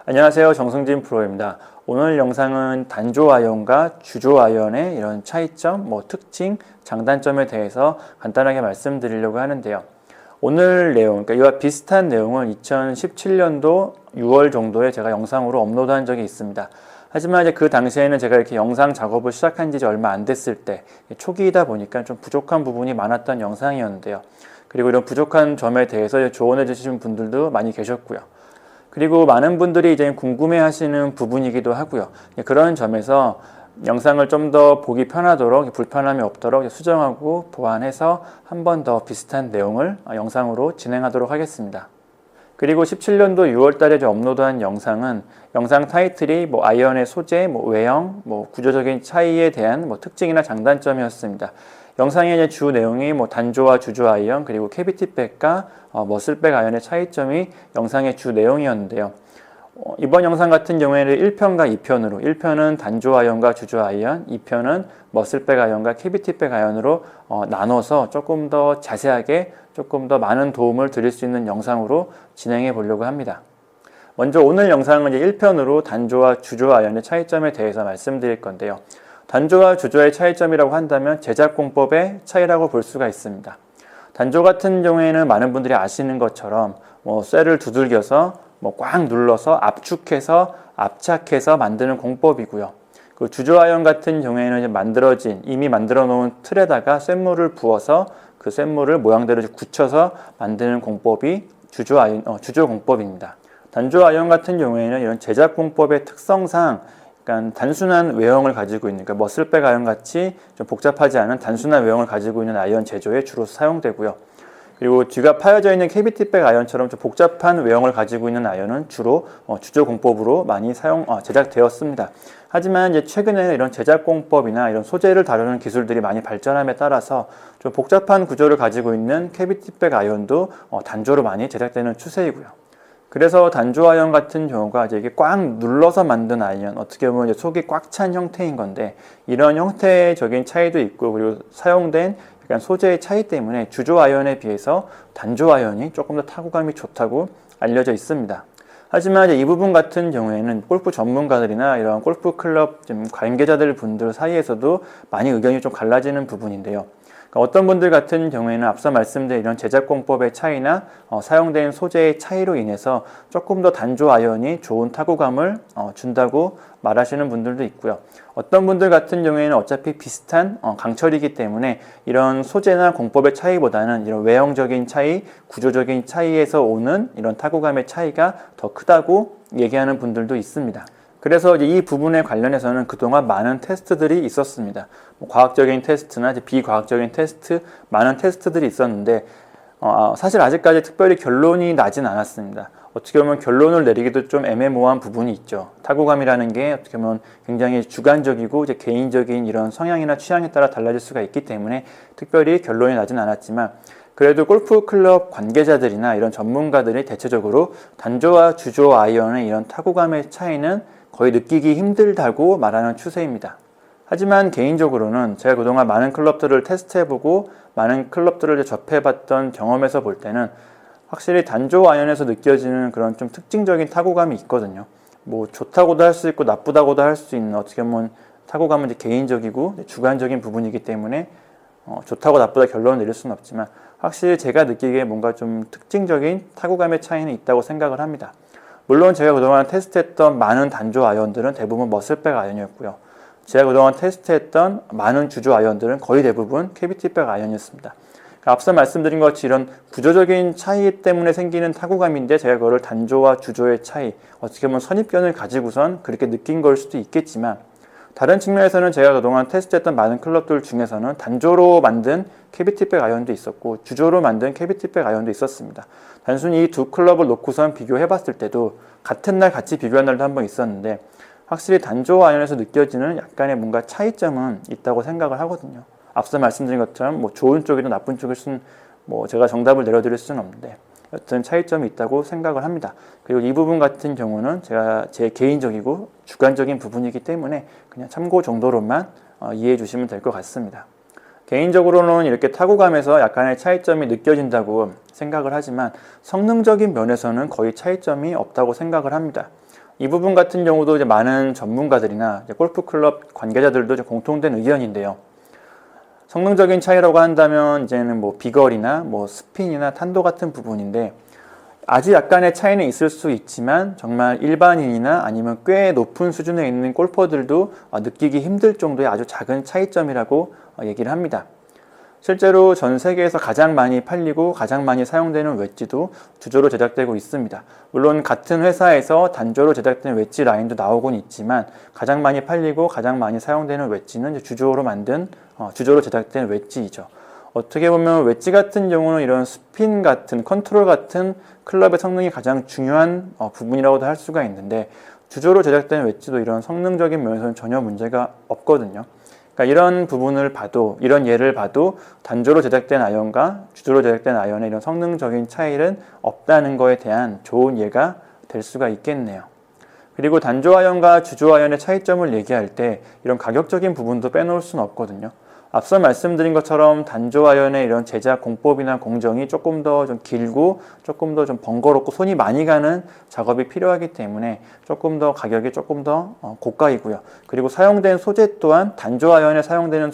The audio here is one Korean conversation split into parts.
안녕하세요. 정승진 프로입니다. 오늘 영상은 단조 아이언과 주조 아이언의 이런 차이점, 특징, 장단점에 대해서 간단하게 말씀드리려고 하는데요. 오늘 내용, 그러니까 이와 비슷한 내용을 2017년도 6월 정도에 제가 영상으로 업로드한 적이 있습니다. 하지만 이제 그 당시에는 제가 이렇게 영상 작업을 시작한 지 얼마 안 됐을 때, 초기이다 보니까 좀 부족한 부분이 많았던 영상이었는데요. 그리고 이런 부족한 점에 대해서 조언해 주신 분들도 많이 계셨고요. 그리고 많은 분들이 이제 궁금해 하시는 부분이기도 하고요. 그런 점에서 영상을 좀 더 보기 편하도록, 불편함이 없도록 수정하고 보완해서 한 번 더 비슷한 내용을 영상으로 진행하도록 하겠습니다. 그리고 17년도 6월 달에 업로드한 영상은 영상 타이틀이 아이언의 소재, 외형, 구조적인 차이에 대한 특징이나 장단점이었습니다. 영상의 주 내용이 단조와 주조 아이언, 그리고 캐비티백과 머슬백 아이언의 차이점이 영상의 주 내용이었는데요. 이번 영상 같은 경우에는 1편과 2편으로 1편은 단조 아이언과 주조 아이언, 2편은 머슬백 아이언과 캐비티백 아이언으로 나눠서 조금 더 자세하게 조금 더 많은 도움을 드릴 수 있는 영상으로 진행해 보려고 합니다. 먼저 오늘 영상은 이제 1편으로 단조와 주조 아이언의 차이점에 대해서 말씀드릴 건데요. 단조와 주조의 차이점이라고 한다면 제작 공법의 차이라고 볼 수가 있습니다. 단조 같은 경우에는 많은 분들이 아시는 것처럼 쇠를 두들겨서 꽉 눌러서 압축해서 압착해서 만드는 공법이고요. 그 주조 아이언 같은 경우에는 이미 만들어 놓은 틀에다가 쇳물을 부어서 그 쇳물을 모양대로 굳혀서 만드는 공법이 주조 공법입니다. 단조 아이언 같은 경우에는 이런 제작 공법의 특성상 그러니까 단순한 외형을 가지고 있는, 그러니까 머슬백 아이언 같이 좀 복잡하지 않은 단순한 외형을 가지고 있는 아이언 제조에 주로 사용되고요. 그리고 뒤가 파여져 있는 캐비티백 아이언처럼 좀 복잡한 외형을 가지고 있는 아이언은 주로 주조 공법으로 많이 제작되었습니다. 하지만 이제 최근에는 이런 제작 공법이나 이런 소재를 다루는 기술들이 많이 발전함에 따라서 좀 복잡한 구조를 가지고 있는 캐비티백 아이언도 단조로 많이 제작되는 추세이고요. 그래서 단조 아이언 같은 경우가 이제 이게 꽉 눌러서 만든 아이언, 어떻게 보면 이제 속이 꽉 찬 형태인 건데, 이런 형태적인 차이도 있고, 그리고 사용된 약간 소재의 차이 때문에 주조 아이언에 비해서 단조 아이언이 조금 더 타구감이 좋다고 알려져 있습니다. 하지만 이제 이 부분 같은 경우에는 골프 전문가들이나 이런 골프 클럽 관계자들 분들 사이에서도 많이 의견이 좀 갈라지는 부분인데요. 어떤 분들 같은 경우에는 앞서 말씀드린 이런 제작 공법의 차이나 사용된 소재의 차이로 인해서 조금 더 단조 아이언이 좋은 타구감을 준다고 말하시는 분들도 있고요. 어떤 분들 같은 경우에는 어차피 비슷한 강철이기 때문에 이런 소재나 공법의 차이보다는 이런 외형적인 차이, 구조적인 차이에서 오는 이런 타구감의 차이가 더 크다고 얘기하는 분들도 있습니다. 그래서 이제 이 부분에 관련해서는 그동안 많은 테스트들이 있었습니다. 과학적인 테스트나 비과학적인 테스트, 많은 테스트들이 있었는데 사실 아직까지 특별히 결론이 나진 않았습니다. 어떻게 보면 결론을 내리기도 좀 애매모호한 부분이 있죠. 타구감이라는 게 어떻게 보면 굉장히 주관적이고 이제 개인적인 이런 성향이나 취향에 따라 달라질 수가 있기 때문에 특별히 결론이 나진 않았지만, 그래도 골프 클럽 관계자들이나 이런 전문가들이 대체적으로 단조와 주조 아이언의 이런 타구감의 차이는 거의 느끼기 힘들다고 말하는 추세입니다. 하지만 개인적으로는 제가 그동안 많은 클럽들을 테스트해보고 많은 클럽들을 접해봤던 경험에서 볼 때는 확실히 단조 아이언에서 느껴지는 그런 좀 특징적인 타구감이 있거든요. 좋다고도 할 수 있고 나쁘다고도 할 수 있는, 어떻게 보면 타구감은 이제 개인적이고 주관적인 부분이기 때문에 좋다고 나쁘다 결론을 내릴 수는 없지만, 확실히 제가 느끼기에 뭔가 좀 특징적인 타구감의 차이는 있다고 생각을 합니다. 물론 제가 그동안 테스트했던 많은 단조 아이언들은 대부분 머슬백 아이언이었고요. 제가 그동안 테스트했던 많은 주조 아이언들은 거의 대부분 캐비티백 아이언이었습니다. 앞서 말씀드린 것 같이 이런 구조적인 차이 때문에 생기는 타구감인데, 제가 그거를 단조와 주조의 차이, 어떻게 보면 선입견을 가지고선 그렇게 느낀 걸 수도 있겠지만, 다른 측면에서는 제가 그동안 테스트했던 많은 클럽들 중에서는 단조로 만든 캐비티백 아이언도 있었고 주조로 만든 캐비티백 아이언도 있었습니다. 단순히 이 두 클럽을 놓고선 비교해 봤을 때도 같은 날 같이 비교한 날도 한 번 있었는데, 확실히 단조 아이언에서 느껴지는 약간의 뭔가 차이점은 있다고 생각을 하거든요. 앞서 말씀드린 것처럼 좋은 쪽이든 나쁜 쪽일 수는 제가 정답을 내려드릴 수는 없는데, 여튼 차이점이 있다고 생각을 합니다. 그리고 이 부분 같은 경우는 제가 제 개인적이고 주관적인 부분이기 때문에 그냥 참고 정도로만 이해해 주시면 될 것 같습니다. 개인적으로는 이렇게 타구감에서 약간의 차이점이 느껴진다고 생각을 하지만 성능적인 면에서는 거의 차이점이 없다고 생각을 합니다. 이 부분 같은 경우도 이제 많은 전문가들이나 이제 골프클럽 관계자들도 이제 공통된 의견인데요. 성능적인 차이라고 한다면 이제는 뭐 비거리나 뭐 스핀이나 탄도 같은 부분인데 아주 약간의 차이는 있을 수 있지만 정말 일반인이나 아니면 꽤 높은 수준에 있는 골퍼들도 느끼기 힘들 정도의 아주 작은 차이점이라고 얘기를 합니다. 실제로 전 세계에서 가장 많이 팔리고 가장 많이 사용되는 웨지도 주조로 제작되고 있습니다. 물론 같은 회사에서 단조로 제작된 웨지 라인도 나오곤 있지만 가장 많이 팔리고 가장 많이 사용되는 웨지는 주조로 제작된 웨지이죠. 어떻게 보면 웨지 같은 경우는 이런 스핀 같은 컨트롤 같은 클럽의 성능이 가장 중요한 부분이라고도 할 수가 있는데 주조로 제작된 웨지도 이런 성능적인 면에서는 전혀 문제가 없거든요. 그러니까 이런 부분을 봐도, 이런 예를 봐도 단조로 제작된 아이언과 주조로 제작된 아이언의 이런 성능적인 차이는 없다는 거에 대한 좋은 예가 될 수가 있겠네요. 그리고 단조 아이언과 주조 아이언의 차이점을 얘기할 때 이런 가격적인 부분도 빼놓을 수는 없거든요. 앞서 말씀드린 것처럼 단조 아이언의 이런 제작 공법이나 공정이 조금 더 좀 길고 조금 더 좀 번거롭고 손이 많이 가는 작업이 필요하기 때문에 조금 더 가격이 조금 더 고가이고요. 그리고 사용된 소재 또한 단조 아이언에 사용되는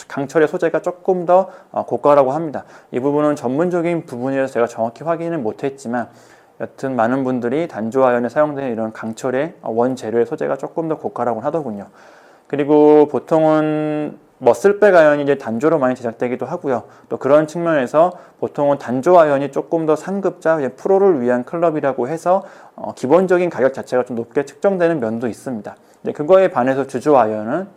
강철의 소재가 조금 더 고가라고 합니다. 이 부분은 전문적인 부분이라서 제가 정확히 확인은 못했지만 여튼 많은 분들이 단조 아이언에 사용되는 이런 강철의 원재료의 소재가 조금 더 고가라고 하더군요. 그리고 보통은 머슬백 아이언이 이제 단조로 많이 제작되기도 하고요. 또 그런 측면에서 보통은 단조 아이언이 조금 더 상급자, 프로를 위한 클럽이라고 해서 기본적인 가격 자체가 좀 높게 측정되는 면도 있습니다. 그거에 반해서 주조 아이언은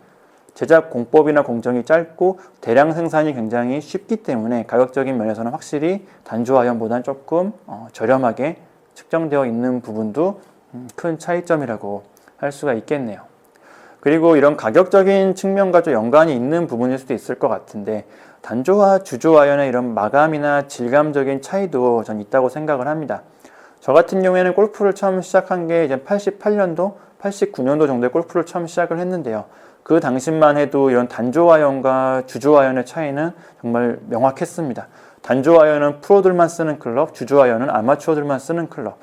제작 공법이나 공정이 짧고 대량 생산이 굉장히 쉽기 때문에 가격적인 면에서는 확실히 단조 아이언보다는 조금 저렴하게 측정되어 있는 부분도 큰 차이점이라고 할 수가 있겠네요. 그리고 이런 가격적인 측면과 좀 연관이 있는 부분일 수도 있을 것 같은데 단조와 주조 아이언의 이런 마감이나 질감적인 차이도 전 있다고 생각을 합니다. 저 같은 경우에는 골프를 처음 시작한 게 이제 88년도, 89년도 정도에 골프를 처음 시작을 했는데요. 그 당시만 해도 이런 단조 아이언과 주조 아이언의 차이는 정말 명확했습니다. 단조 아이언은 프로들만 쓰는 클럽, 주조 아이언은 아마추어들만 쓰는 클럽.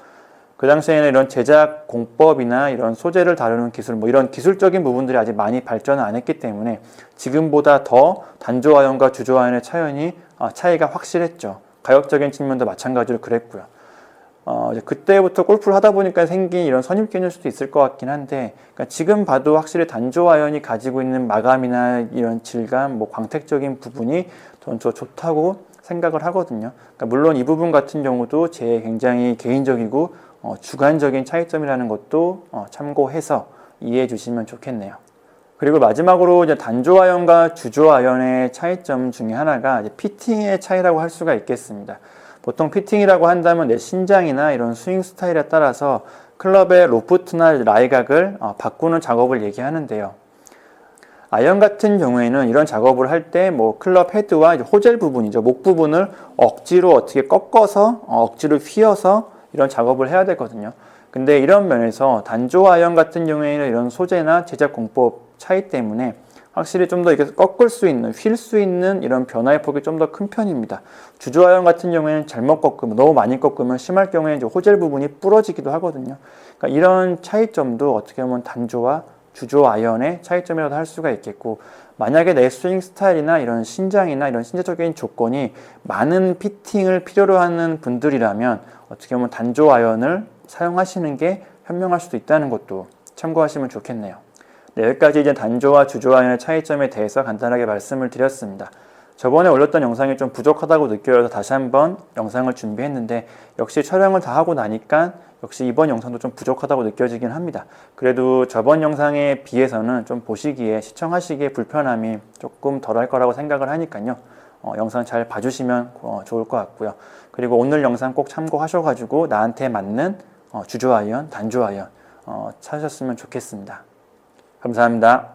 그 당시에는 이런 제작 공법이나 이런 소재를 다루는 기술, 이런 기술적인 부분들이 아직 많이 발전을 안 했기 때문에 지금보다 더 단조 아이언과 주조 아이언의 차이가 확실했죠. 가격적인 측면도 마찬가지로 그랬고요. 이제 그때부터 골프를 하다 보니까 생긴 이런 선입견일 수도 있을 것 같긴 한데, 그러니까 지금 봐도 확실히 단조 아이언이 가지고 있는 마감이나 이런 질감, 광택적인 부분이 더 좋다고 생각을 하거든요. 그러니까 물론 이 부분 같은 경우도 제 굉장히 개인적이고 주관적인 차이점이라는 것도 참고해서 이해해 주시면 좋겠네요. 그리고 마지막으로 이제 단조 아이언과 주조 아이언의 차이점 중에 하나가 이제 피팅의 차이라고 할 수가 있겠습니다. 보통 피팅이라고 한다면 내 신장이나 이런 스윙 스타일에 따라서 클럽의 로프트나 라이각을 바꾸는 작업을 얘기하는데요. 아이언 같은 경우에는 이런 작업을 할 때 클럽 헤드와 이제 호젤 부분이죠. 목 부분을 억지로 어떻게 꺾어서 억지로 휘어서 이런 작업을 해야 되거든요. 근데 이런 면에서 단조 아이언 같은 경우에는 이런 소재나 제작 공법 차이 때문에 확실히 좀 더 이렇게 꺾을 수 있는, 휠 수 있는 이런 변화의 폭이 좀 더 큰 편입니다. 주조 아이언 같은 경우에는 잘못 꺾으면, 너무 많이 꺾으면 심할 경우에 이제 호젤 부분이 부러지기도 하거든요. 그러니까 이런 차이점도 어떻게 보면 단조와 주조 아이언의 차이점이라도 할 수가 있겠고, 만약에 내 스윙 스타일이나 이런 신장이나 이런 신체적인 조건이 많은 피팅을 필요로 하는 분들이라면 어떻게 보면 단조 아이언을 사용하시는 게 현명할 수도 있다는 것도 참고하시면 좋겠네요. 네, 여기까지 이제 단조와 주조 아이언의 차이점에 대해서 간단하게 말씀을 드렸습니다. 저번에 올렸던 영상이 좀 부족하다고 느껴져서 다시 한번 영상을 준비했는데 역시 촬영을 다 하고 나니까 역시 이번 영상도 좀 부족하다고 느껴지긴 합니다. 그래도 저번 영상에 비해서는 좀 보시기에, 시청하시기에 불편함이 조금 덜할 거라고 생각을 하니까요. 영상 잘 봐주시면 좋을 것 같고요. 그리고 오늘 영상 꼭 참고하셔가지고 나한테 맞는 주조 아이언, 단조 아이언 찾으셨으면 좋겠습니다. 감사합니다.